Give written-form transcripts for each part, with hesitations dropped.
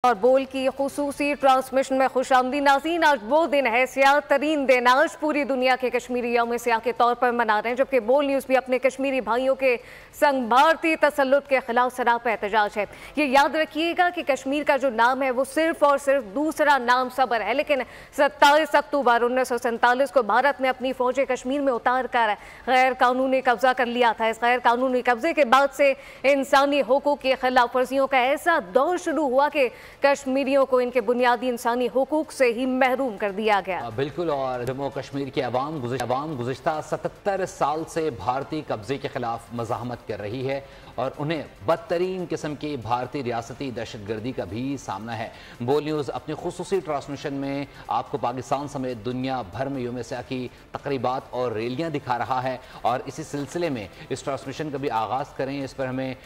और बोल की खुसूसी ट्रांसमिशन में खुशामदी नाज़रीन। आज वो दिन है, सियाह तरीन दिन। आज पूरी दुनिया के कश्मीरी यौम सियाह के तौर पर मना रहे हैं, जबकि बोल न्यूज़ भी अपने कश्मीरी भाइयों के संग भारतीय तसल्लुत के खिलाफ सरापा एहतजाज है। ये याद रखिएगा कि कश्मीर का जो नाम है वो सिर्फ और सिर्फ दूसरा नाम सबर है, लेकिन 27 अक्टूबर 1947 को भारत ने अपनी फौजें कश्मीर में उतार कर गैर कानूनी कब्जा कर लिया था। इस गैर कानूनी कब्जे के बाद से इंसानी हुकूक की खिलाफ वर्जियों का ऐसा दौर शुरू हुआ कि कश्मीरियों को इनके बुनियादी इंसानी हुकूक से ही महरूम कर दिया गया। बिल्कुल। और जम्मू कश्मीर की अवाम गुज़िश्ता 77 साल से भारतीय कब्जे के खिलाफ मज़ाहमत कर रही है और उन्हें बदतरीन किस्म की भारतीय रियासती दहशतगर्दी का भी सामना है। बोल न्यूज़ अपनी खुसूसी ट्रांसमिशन में आपको पाकिस्तान समेत दुनिया भर में यौम सियाह की तकरीबात और रैलियाँ दिखा रहा है और इसी सिलसिले में इस ट्रांसमिशन का भी आगाज़ करें। इस पर हमें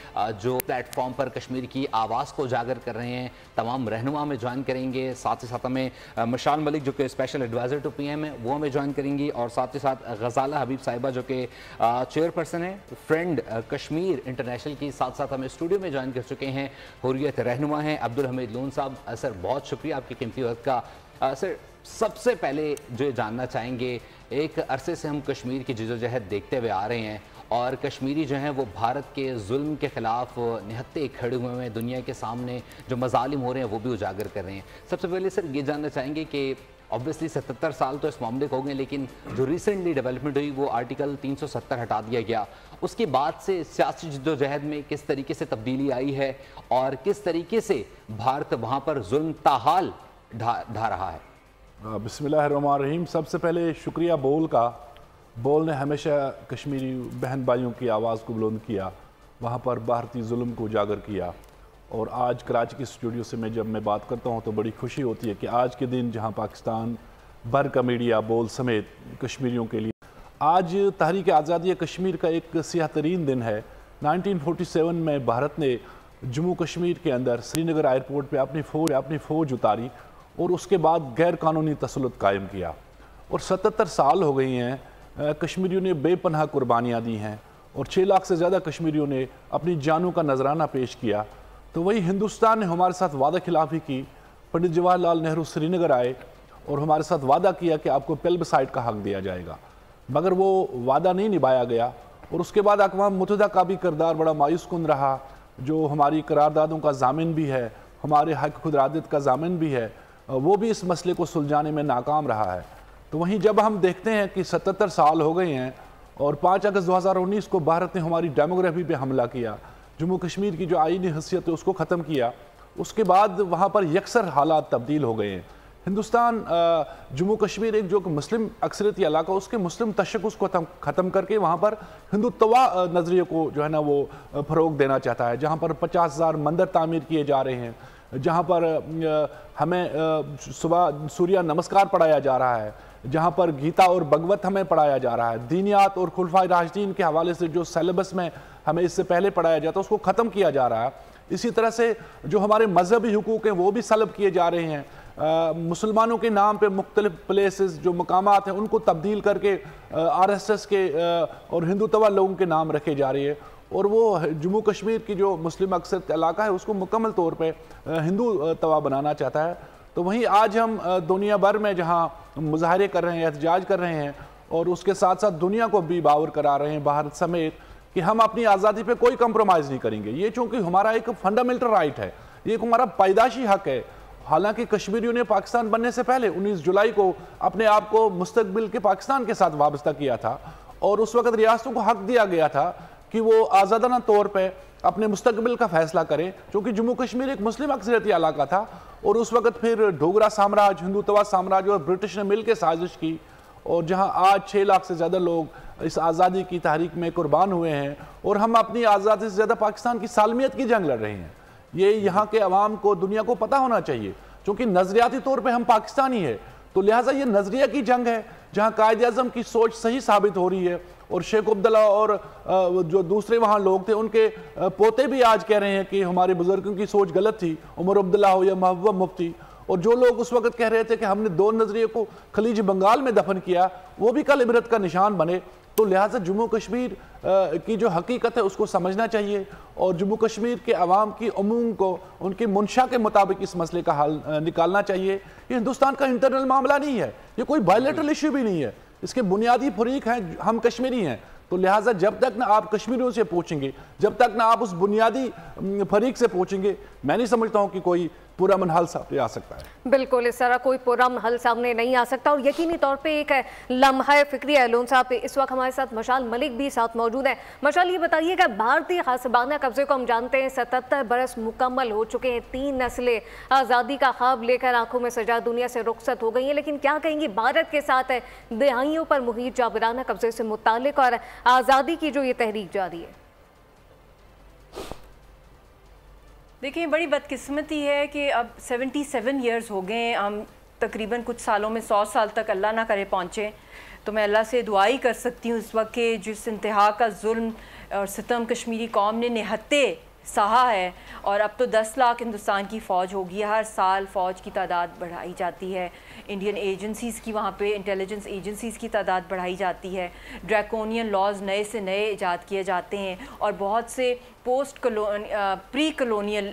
जो प्लेटफॉर्म पर कश्मीर की आवाज़ को उजागर कर रहे हैं तमाम रहनुमा में ज्वाइन करेंगे। साथ ही साथ हमें मशाल मलिक जो कि स्पेशल एडवाइज़र टू PM है वो हमें ज्वाइन करेंगी और साथ ही साथ गजाला हबीब साहिबा जो कि चेयरपर्सन है फ्रेंड कश्मीर इंटरनेशनल की, साथ साथ हमें स्टूडियो में ज्वाइन कर चुके हैं हुर्रियत रहनुमा हैं अब्दुल हमीद लोन साहब। सर बहुत शुक्रिया आपके कीमती वक्त का। सर सबसे पहले जो जानना चाहेंगे, एक अरसे से हम कश्मीर की जद्दोजहद देखते हुए आ रहे हैं और कश्मीरी जो हैं वो भारत के जुल्म के ख़िलाफ़ निहत्ते खड़े हुए हैं, दुनिया के सामने जो मज़ालिम हो रहे हैं वो भी उजागर कर रहे हैं। सबसे पहले सर ये जानना चाहेंगे कि ऑब्वियसली 77 साल तो इस मामले को हो गए, लेकिन जो रिसेंटली डेवलपमेंट हुई वो आर्टिकल 370 हटा दिया गया, उसके बाद से सियासी जद्दोजहद में किस तरीके से तब्दीली आई है और किस तरीके से भारत वहाँ पर जुल्म ताहाल ढा रहा है? बिस्मिल्लाहिर्रहमानिर्रहीम। सबसे पहले शुक्रिया बोल का। बोल ने हमेशा कश्मीरी बहन भाइयों की आवाज़ को बुलंद किया, वहाँ पर भारतीय जुल्म को उजागर किया। और आज कराची की स्टूडियो से जब मैं बात करता हूँ तो बड़ी खुशी होती है कि आज के दिन जहाँ पाकिस्तान भर का मीडिया बोल समेत कश्मीरियों के लिए आज तहरीक आज़ादी कश्मीर का एक सियाह तरीन दिन है। 1947 में भारत ने जम्मू कश्मीर के अंदर श्रीनगर एयरपोर्ट पर अपनी फ़ौज उतारी और उसके बाद गैर कानूनी तसल्लुत कायम किया और 77 साल हो गई हैं। कश्मीरियों ने बेपनाह कुर्बानियाँ दी हैं और 6 लाख से ज़्यादा कश्मीरियों ने अपनी जानों का नजराना पेश किया। तो वही हिंदुस्तान ने हमारे साथ वादा खिलाफ़ी की। पंडित जवाहरलाल नेहरू श्रीनगर आए और हमारे साथ वादा किया कि आपको प्लेबिसाइट का हक दिया जाएगा, मगर वो वादा नहीं निभाया गया और उसके बाद अक़वाम मुत्तहिदा का भी किरदार बड़ा मायूस कुन रहा, जो हमारी करारदादों का ज़ामिन भी है, हमारे हक खुद इरादत का ज़ामिन भी है, वो भी इस मसले को सुलझाने में नाकाम रहा है। तो वहीं जब हम देखते हैं कि 77 साल हो गए हैं और 5 अगस्त 2019 को भारत ने हमारी डेमोग्राफी पे हमला किया, जम्मू कश्मीर की जो आईनी हैसियत है उसको ख़त्म किया, उसके बाद वहाँ पर यकसर हालात तब्दील हो गए हैं। हिंदुस्तान जम्मू कश्मीर एक जो मुस्लिम अक्सरियती इलाका उसके मुस्लिम तशक्कुस को ख़त्म करके वहाँ पर हिंदुत्वा नज़रिए को जो है ना वो फ़रोग देना चाहता है, जहाँ पर 50,000 मंदिर तामीर किए जा रहे हैं, जहाँ पर हमें सुबह सूर्य नमस्कार पढ़ाया जा रहा है, जहाँ पर गीता और भगवत हमें पढ़ाया जा रहा है, दीनियात और खुलफाए राशिदीन के हवाले से जो सिलेबस में हमें इससे पहले पढ़ाया जाता है उसको ख़त्म किया जा रहा है। इसी तरह से जो हमारे मजहबी हुकूक हैं वो भी सलब किए जा रहे हैं। मुसलमानों के नाम पे मुख्तलिफ प्लेसेस जो मकामात हैं उनको तब्दील करके RSS के और हिंदुत्वा लोगों के नाम रखे जा रहे हैं और वो जम्मू कश्मीर की जो मुस्लिम अक्सरियत इलाका है उसको मुकम्मल तौर पे हिंदू तवा बनाना चाहता है। तो वहीं आज हम दुनिया भर में जहाँ मुजाहरे कर रहे हैं, एहतजाज कर रहे हैं और उसके साथ साथ दुनिया को भी बावर करा रहे हैं भारत समेत कि हम अपनी आज़ादी पे कोई कंप्रोमाइज़ नहीं करेंगे। ये चूँकि हमारा एक फंडामेंटल राइट है, ये एक हमारा पैदाशी हक है। हालांकि कश्मीरियों ने पाकिस्तान बनने से पहले 19 जुलाई को अपने आप को मुस्तकबिल के पाकिस्तान के साथ वाबस्ता किया था और उस वक्त रियासतों को हक दिया गया था कि वो आज़ादाना तौर पर अपने मुस्तकबिल का फैसला करें, क्योंकि जम्मू कश्मीर एक मुस्लिम अक्सरियती इलाका था और उस वक्त फिर डोगरा साम्राज्य, हिंदुत्वा साम्राज्य और ब्रिटिश ने मिलकर साजिश की और जहां आज 6 लाख से ज़्यादा लोग इस आज़ादी की तहरीक में कुर्बान हुए हैं और हम अपनी आज़ादी से ज़्यादा पाकिस्तान की सालमियत की जंग लड़ रहे हैं। ये यहाँ के अवाम को, दुनिया को पता होना चाहिए, क्योंकि नज़रियाती तौर पर हम पाकिस्तानी है तो लिहाजा ये नज़रिया की जंग है जहाँ कायद आज़म की सोच सही साबित हो रही है और शेख अब्दुल्ला और जो दूसरे वहाँ लोग थे उनके पोते भी आज कह रहे हैं कि हमारे बुजुर्गों की सोच गलत थी, उमर अब्दुल्ला हो या महबूबा मुफ्ती, और जो लोग उस वक्त कह रहे थे कि हमने 2 नज़रिए को खलीज बंगाल में दफन किया वो भी कल इबरत का निशान बने। तो लिहाजा जम्मू कश्मीर की जो हकीकत है उसको समझना चाहिए और जम्मू कश्मीर के अवाम की उमूम को उनकी मंशा के मुताबिक इस मसले का हल निकालना चाहिए। ये हिंदुस्तान का इंटरनल मामला नहीं है, ये कोई बायलैटरल इशू भी नहीं है, इसके बुनियादी फरीक हैं हम कश्मीरी हैं। तो लिहाजा जब तक ना आप कश्मीरियों से पूछेंगे, जब तक ना आप उस बुनियादी फरीक से पूछेंगे, मैं नहीं समझता हूं कि कोई पुरअमन हल सामने आ सकता है। बिल्कुल, इस तरह कोई पुरअमन हल सामने नहीं आ सकता। और यकीनी तौर पे एक लम्हा फिक्री है लोन साहब। इस वक्त हमारे साथ मशाल मलिक भी साथ मौजूद है। मशाल, ये बताइएगा, भारतीय खासबाना कब्जे को हम जानते हैं 77 बरस मुकम्मल हो चुके हैं, 3 नस्लें आज़ादी का ख्वाब लेकर आंखों में सजा दुनिया से रुखसत हो गई हैं, लेकिन क्या कहेंगी भारत के साथ दहाइयों पर मुहित जाबिराना कब्जे से मुतालिक और आज़ादी की जो ये तहरीक जारी है? देखिए, बड़ी बदकिस्मती है कि अब 77 ईयर्स हो गए, हम तकरीबन कुछ सालों में 100 साल तक अल्लाह ना करे पहुँचे। तो मैं अल्लाह से दुआ ही कर सकती हूँ इस वक्त के जिस इंतहा का जुल्म और सितम कश्मीरी कौम ने निहत्ते सहा है, और अब तो 10 लाख हिंदुस्तान की फ़ौज होगी, हर साल फ़ौज की तादाद बढ़ाई जाती है, इंडियन एजेंसीज़ की, वहाँ पे इंटेलिजेंस एजेंसीज़ की तादाद बढ़ाई जाती है, ड्रैकोनियन लॉज नए से नए ईजाद किए जाते हैं, और बहुत से post pre colonial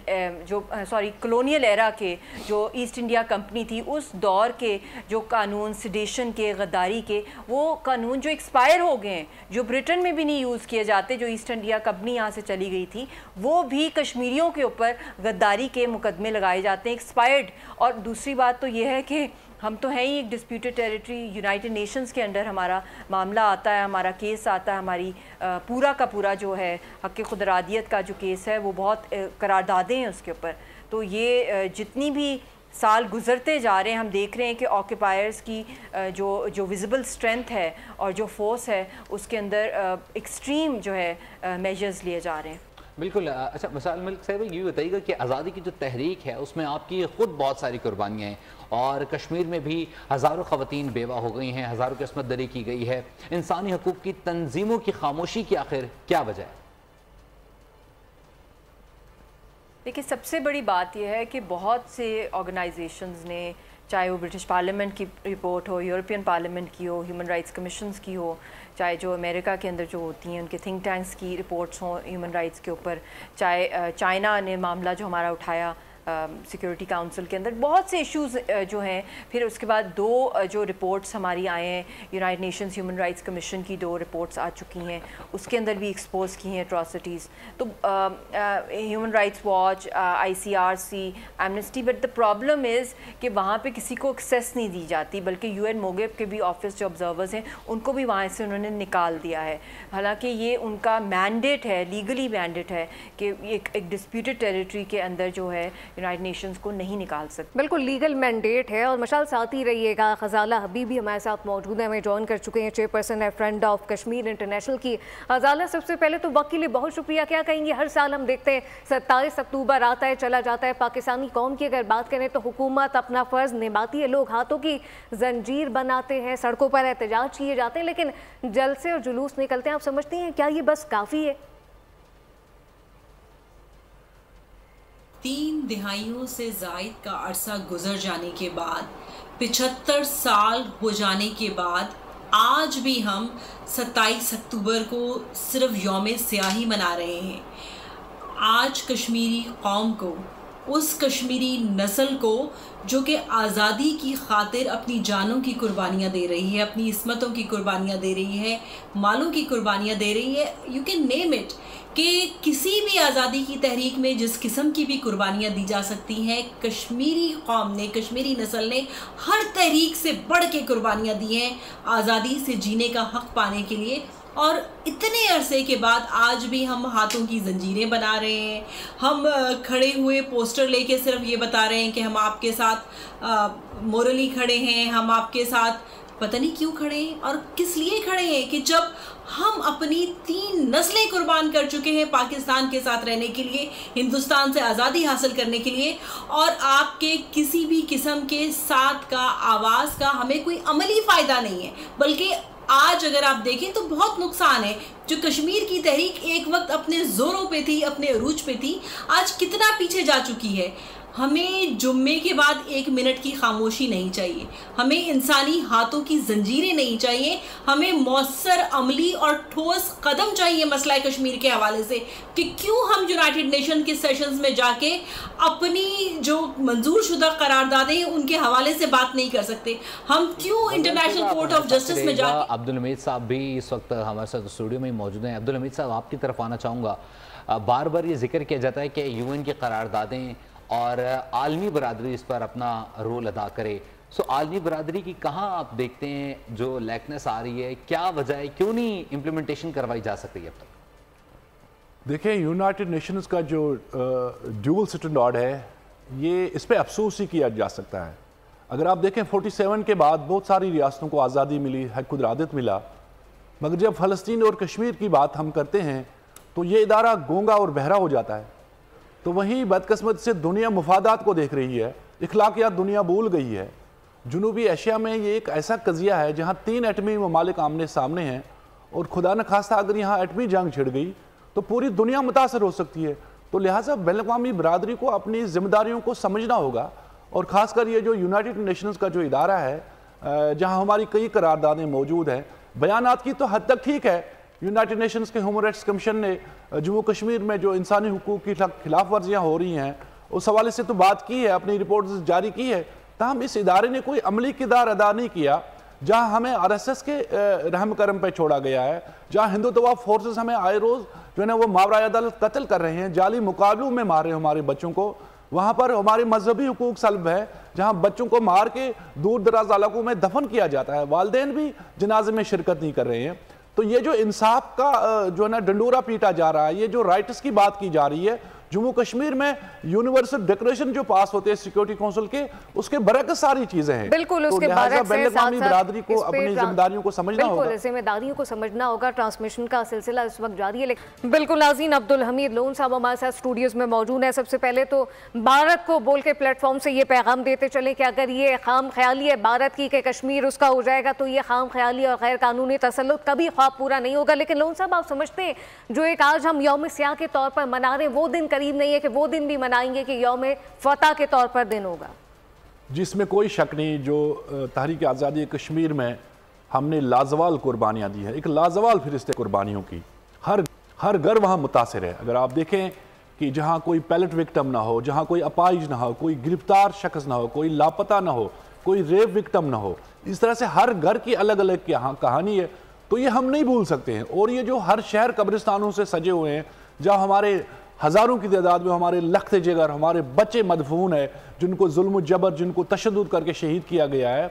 colonial era के जो ईस्ट इंडिया कंपनी थी उस दौर के जो कानून सिडेशन के, गद्दारी के, वो कानून जो एक्सपायर हो गए हैं, जो ब्रिटेन में भी नहीं यूज़ किए जाते, जो ईस्ट इंडिया कंपनी यहाँ से चली गई थी, वो भी कश्मीरियों के ऊपर गद्दारी के मुकदमे लगाए जाते हैं, एक्सपायर्ड। और दूसरी बात तो ये है कि हम तो हैं ही एक डिस्प्यूटेड टेरिटरी, यूनाइटेड नेशंस के अंडर हमारा मामला आता है, हमारा केस आता है, हमारी पूरा का पूरा जो है हक़ खुदरादियत का जो केस है वो बहुत करारदादें हैं उसके ऊपर। तो ये जितनी भी साल गुजरते जा रहे हैं हम देख रहे हैं कि ऑक्यूपायर्स की जो विजिबल स्ट्रेंथ है और जो फोर्स है उसके अंदर एक्सट्रीम जो है मेजर्स लिए जा रहे हैं। बिल्कुल। अच्छा मशाल मलिक साहब, ये बताइएगा कि आज़ादी की जो तहरीक है उसमें आपकी ख़ुद बहुत सारी कुर्बानियाँ हैं, और कश्मीर में भी हज़ारों ख़वातीन बेवा हो गई हैं, हज़ारों की अस्मत दरी की गई है। इंसानी हकूक़ की तंजीमों की खामोशी की आखिर क्या वजह है? देखिए, सबसे बड़ी बात यह है कि बहुत से ऑर्गेनाइजेशंस ने, चाहे वो ब्रिटिश पार्लियामेंट की रिपोर्ट हो, यूरोपियन पार्लियामेंट की हो, ह्यूमन राइट्स कमीशंस की हो, चाहे जो अमेरिका के अंदर जो होती हैं उनके थिंक टैंक्स की रिपोर्ट्स हों ह्यूमन राइट्स के ऊपर, चाहे चाइना ने मामला जो हमारा उठाया सिक्योरिटी काउंसिल के अंदर, बहुत से इश्यूज़ जो हैं। फिर उसके बाद 2 जो रिपोर्ट्स हमारी आए हैं, United Nations human rights commission की 2 रिपोर्ट्स आ चुकी हैं, उसके अंदर भी एक्सपोज की हैं एट्रॉसिटीज़। तो human rights watch, ICRC, amnesty, but the problem is कि वहाँ पे किसी को एक्सेस नहीं दी जाती, बल्कि UN मोगेब के भी ऑफिस जो ऑब्जर्वर्स हैं उनको भी वहाँ से उन्होंने निकाल दिया है। हालांकि ये उनका मैंडेट है, लीगली मैंडेट है कि एक डिस्प्यूटेड टेरिटरी के अंदर जो है यूनाइटेड नेशंस को नहीं निकाल सकते। बिल्कुल लीगल मैंडेट है। और मशाल साथ ही रहिएगा, खजाला हबीब भी हमारे साथ मौजूद है, हमें ज्वाइन कर चुके हैं, चेयरपर्सन है फ्रेंड ऑफ कश्मीर इंटरनेशनल की। खजाला, सबसे पहले तो वक्त के लिए बहुत शुक्रिया। क्या कहेंगे, हर साल हम देखते हैं 27 अक्टूबर आता है चला जाता है, पाकिस्तानी कौम की अगर बात करें तो हुकूमत अपना फ़र्ज़ निभाती है, लोग हाथों की जंजीर बनाते हैं, सड़कों पर एहतजाज किए जाते हैं, लेकिन जलसे और जुलूस निकलते हैं। आप समझती हैं क्या ये बस काफ़ी है? 3 दिहाइयों से ज़ायद का अरसा गुजर जाने के बाद, 75 साल हो जाने के बाद, आज भी हम 27 अक्टूबर को सिर्फ यौम स्याही मना रहे हैं। आज कश्मीरी कौम को, उस कश्मीरी नस्ल को जो कि आज़ादी की खातिर अपनी जानों की कुर्बानियाँ दे रही है, अपनी इस्मतों की कुर्बानियाँ दे रही है, मालों की कुर्बानियाँ दे रही है, यू कैन नेम इट, कि किसी भी आज़ादी की तहरीक में जिस किस्म की भी कुर्बानियाँ दी जा सकती हैं, कश्मीरी कौम ने, कश्मीरी नस्ल ने हर तहरीक से बढ़ के कुर्बानियाँ दी हैं आज़ादी से जीने का हक़ पाने के लिए। और इतने अरसे के बाद आज भी हम हाथों की जंजीरें बना रहे हैं, हम खड़े हुए पोस्टर लेके सिर्फ ये बता रहे हैं कि हम आपके साथ मोरली खड़े हैं, हम आपके साथ पता नहीं क्यों खड़े हैं और किस लिए खड़े हैं, कि जब हम अपनी 3 नस्लें कुर्बान कर चुके हैं पाकिस्तान के साथ रहने के लिए, हिंदुस्तान से आज़ादी हासिल करने के लिए, और आपके किसी भी किस्म के साथ का, आवाज़ का हमें कोई अमली फ़ायदा नहीं है, बल्कि आज अगर आप देखें तो बहुत नुकसान है। जो कश्मीर की तहरीक एक वक्त अपने ज़ोरों पे थी, अपने अरूज पे थी, आज कितना पीछे जा चुकी है। हमें जुम्मे के बाद 1 मिनट की खामोशी नहीं चाहिए, हमें इंसानी हाथों की जंजीरें नहीं चाहिए, हमें मौसर अमली और ठोस कदम चाहिए मसला कश्मीर के हवाले से कि क्यों हम यूनाइटेड नेशन के सेशंस में जाके अपनी जो मंजूर शुदा करारदादें हैं उनके हवाले से बात नहीं कर सकते, हम क्यों इंटरनेशनल कोर्ट ऑफ जस्टिस में जाके। अब्दुल हमीद साहब भी इस वक्त हमारे साथ स्टूडियो में मौजूद हैं। अब्दुल हमीद साहब, आपकी तरफ आना चाहूँगा। बार बार ये जिक्र किया जाता है कि यूएन की करारदादें और आलमी बरादरी इस पर अपना रोल अदा करे। सो आलमी बरादरी की कहाँ आप देखते हैं जो लैकनेस आ रही है, क्या वजह है, क्यों नहीं इम्प्लीमेंटेशन करवाई जा सकती है अब तक? देखिए, यूनाइटेड नेशंस का जो ड्यूअल स्टैंडर्ड है, ये इस पर अफसोस ही किया जा सकता है। अगर आप देखें 47 के बाद बहुत सारी रियासतों को आज़ादी मिली, हक खुदरादत मिला, मगर जब फ़लस्तीन और कश्मीर की बात हम करते हैं तो ये इदारा गूंगा और बहरा हो जाता है। तो वहीं बदकिस्मत से दुनिया मुफादात को देख रही है, इखलाकियात दुनिया भूल गई है। जनूबी एशिया में ये एक ऐसा कज़िया है जहाँ 3 एटमी ममालिक आमने सामने हैं, और खुदा न खास्ता अगर यहाँ एटमी जंग छिड़ गई तो पूरी दुनिया मुतासर हो सकती है। तो लिहाजा बैनुल-अक़वामी बरादरी को अपनी जिम्मेदारियों को समझना होगा, और ख़ासकर ये जो यूनाइटेड नेशंस का जो इदारा है जहाँ हमारी कई करारदादें मौजूद हैं। बयानात की तो हद तक ठीक है, यूनाइटेड नेशंस के ह्यूमन राइट्स कमीशन ने जम्मू कश्मीर में जो इंसानी हुकूक की खिलाफ वर्जियाँ हो रही हैं उस हवाले से तो बात की है, अपनी रिपोर्ट जारी की है। ताहम इस इदारे ने कोई अमली किरदार अदा नहीं किया। जहाँ हमें RSS के रहम करम पे छोड़ा गया है, जहाँ हिंदुत्व फोर्सेस हमें आए रोज़ जो है ना वो मावराए अदालत कत्ल कर रहे हैं, जाली मुकाबलों में मार रहे हैं हमारे बच्चों को, वहाँ पर हमारे मजहबी हुकूक सल्ब है, जहाँ बच्चों को मार के दूर दराज इलाकों में दफन किया जाता है, वालिदैन भी जनाजे में शिरकत नहीं कर रहे हैं। तो ये जो इंसाफ का जो है ना डंडोरा पीटा जा रहा है, ये जो राइट्स की बात की जा रही है, जम्मू कश्मीर में यूनिवर्सल डिक्लेरेशन जो पास होते हैं सिक्योरिटी काउंसिल के, उसके बरक्स सारी चीजें हैं। बिल्कुल, तो उसके बैनुल-अक़वामी बरादरी को अपनी जिम्मेदारियों को समझना होगा। बिल्कुल, जिम्मेदारियों को समझना होगा। ट्रांसमिशन का सिलसिला इस वक्त जारी है। लेकिन बिल्कुल नाज़रीन, अब्दुल हमीद लोन साहब हमारे साथ स्टूडियोज में मौजूद है। सबसे पहले तो भारत को बोल के प्लेटफॉर्म से ये पैगाम देते चले कि अगर ये खाम ख्याली है भारत की कि कश्मीर उसका हो जाएगा, तो ये खाम ख्याली और गैर कानूनी तसल्लुत कभी ख्वाब पूरा नहीं होगा। लेकिन लोन साहब, आप समझते हैं जो एक आज हम यौम सियाह के तौर पर मना रहे हैं, वो दिन करीब नहीं है कि वो दिन भी मनाएंगे कि यौम फतह के तौर पर दिन होगा? जिसमें कोई शक नहीं, जो तहरीक आज़ादी कश्मीर में हमने लाजवाल कुर्बानियाँ दी है, एक लाजवाल फिरिस्त कुर्बानियों की, हर घर वहाँ मुतासिर है। अगर आप देखें कि जहाँ कोई पैलेट विक्टिम ना हो, जहाँ कोई अपाइज ना हो, कोई गिरफ्तार शख्स ना हो, कोई लापता ना हो, कोई रेप विक्टिम ना हो, इस तरह से हर घर की अलग अलग कहानी है। तो ये हम नहीं भूल सकते हैं। और ये जो हर शहर कब्रिस्तानों से सजे हुए हैं, जहाँ हमारे हज़ारों की तादाद में हमारे लख्त जिगर, हमारे बच्चे मदफून है, जिनको जुल्म जबर, जिनको तशद्दुद करके शहीद किया गया है।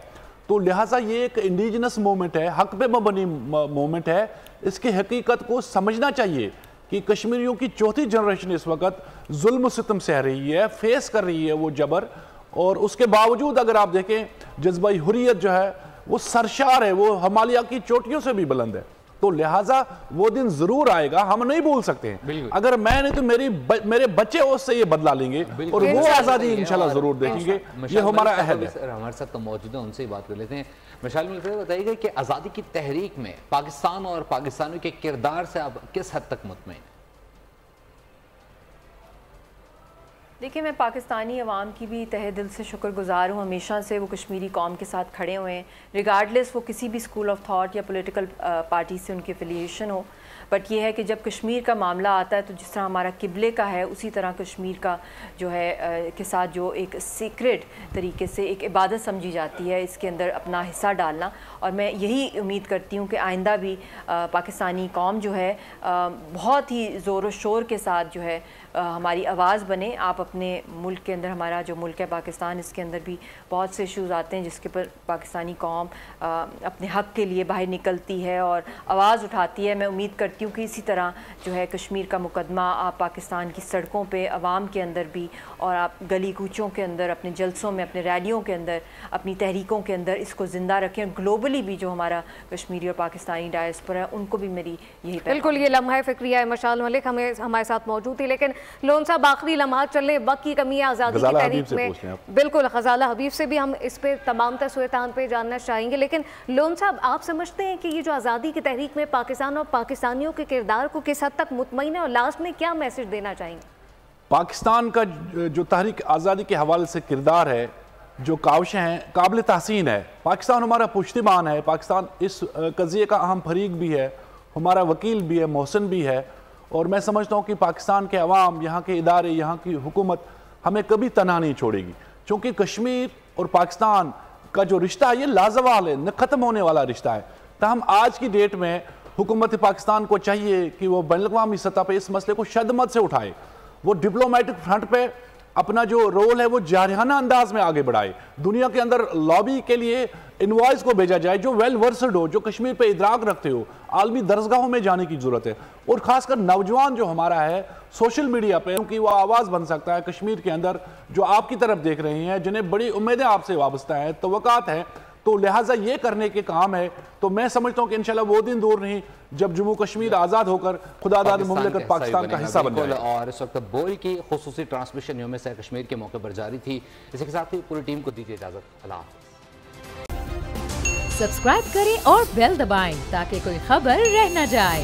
तो लिहाजा ये एक इंडिजिनस मूवमेंट है, हक पे मबनी मूवमेंट है। इसकी हकीकत को समझना चाहिए कि कश्मीरियों की चौथी जनरेशन इस वक्त जुल्म सितम सह रही है, फेस कर रही है वो जबर, और उसके बावजूद अगर आप देखें जज्बा हुर्रियत जो है वो सरशार है, वो हिमालय की चोटियों से भी बुलंद है। तो लिहाजा वो दिन जरूर आएगा, हम नहीं भूल सकते हैं। अगर मैं नहीं तो मेरे बच्चे उससे ये बदला लेंगे और वो आज़ादी इंशाल्लाह जरूर देखेंगे। ये हमारा अहद है। हमारे साथ तो मौजूद है, उनसे ही बात कर लेते हैं। मिसाल मिल बताइएगा कि आज़ादी की तहरीक में पाकिस्तान और पाकिस्तानियों के किरदार से आप किस हद तक मुतमईन? देखिए, मैं पाकिस्तानी अवाम की भी तहे दिल से शुक्रगुजार हूँ। हमेशा से वो कश्मीरी कौम के साथ खड़े हुए हैं, रिगार्डलेस वो किसी भी स्कूल ऑफ थॉट या पॉलिटिकल पार्टी से उनकी एफिलिएशन हो। बट ये है कि जब कश्मीर का मामला आता है तो जिस तरह हमारा किबले का है, उसी तरह कश्मीर का जो है के साथ जो एक सीक्रेट तरीके से एक इबादत समझी जाती है, इसके अंदर अपना हिस्सा डालना। और मैं यही उम्मीद करती हूँ कि आइंदा भी पाकिस्तानी कौम जो है बहुत ही ज़ोर शोर के साथ जो है हमारी आवाज़ बने। आप अपने मुल्क के अंदर, हमारा जो मुल्क है पाकिस्तान, इसके अंदर भी बहुत से इशूज़ आते हैं जिसके पर पाकिस्तानी कौम अपने हक़ के लिए बाहर निकलती है और आवाज़ उठाती है। मैं उम्मीद करती हूँ कि इसी तरह जो है कश्मीर का मुकदमा आप पाकिस्तान की सड़कों पे, आवाम के अंदर भी, और आप गली कूचों के अंदर, अपने जलसों में, अपने रैलियों के अंदर, अपनी तहरीकों के अंदर इसको ज़िंदा रखें। और ग्लोबली भी जो हमारा कश्मीरी और पाकिस्तानी डायस्पोरा है उनको भी मेरी यही बिल्कुल ये लम्हा फ़िक्रिया है। मशाल मलिक हमारे साथ मौजूद थी। लेकिन लोन साहब, आखिरी लम्हा चल रहे, वक्त की कमी है आज़ादी की तहरीक में। बिल्कुल, ग़ज़ाला हबीब से भी हम इस पर तमाम तस्वीरान पे जानना चाहेंगे। लेकिन लोन साहब, आप समझते हैं कि ये जो आज़ादी की तहरीक में पाकिस्तान और पाकिस्तानियों के किरदार को किस हद तक मुतमईन है, और लास्ट में क्या मैसेज देना चाहेंगे? पाकिस्तान का जो तहरीक आज़ादी के हवाले से किरदार है, जो काविशें हैं, काबिल तहसीन है। पाकिस्तान हमारा पुश्तमान है, पाकिस्तान इस कज़िये का अहम फरीक भी है, हमारा वकील भी है, मोहसिन भी है। और मैं समझता हूँ कि पाकिस्तान के अवाम, यहाँ के इदारे, यहाँ की हुकूमत हमें कभी तनहा नहीं छोड़ेगी, क्योंकि कश्मीर और पाकिस्तान का जो रिश्ता है ये लाजवाल है, न ख़त्म होने वाला रिश्ता है। तहम आज की डेट में हुकूमत पाकिस्तान को चाहिए कि वो बैनुल-अक़वामी सतह पर इस मसले को शदमत से उठाए, वो डिप्लोमेटिक फ्रंट पे अपना जो रोल है वो जारहाना अंदाज में आगे बढ़ाए, दुनिया के अंदर लॉबी के लिए इनवॉइस को भेजा जाए जो वेल वर्सड हो, जो कश्मीर पे इदराक रखते हो। आलमी दरसगाहों में जाने की जरूरत है, और खासकर नौजवान जो हमारा है सोशल मीडिया पे, क्योंकि वो आवाज़ बन सकता है कश्मीर के अंदर, जो आपकी तरफ देख रहे हैं, जिन्हें बड़ी उम्मीदें आपसे वाबस्ता हैं, तवक्कात हैं, तो लिहाजा ये करने के काम है। तो मैं समझता हूँ कि इंशाल्लाह वो दिन दूर नहीं जब जम्मू कश्मीर आज़ाद होकर खुदादाद मुमलिकत पाकिस्तान का हिस्सा बन जाए। और इस वक्त बोल की खुसूसी ट्रांसमिशन यौम सैर कश्मीर के मौके पर जारी थी। इसी के साथ ही पूरी टीम को दीजिए इजाजत। अल्लाह हाफ़िज़। सब्सक्राइब करें और बेल दबाएं ताकि कोई खबर रह न जाए।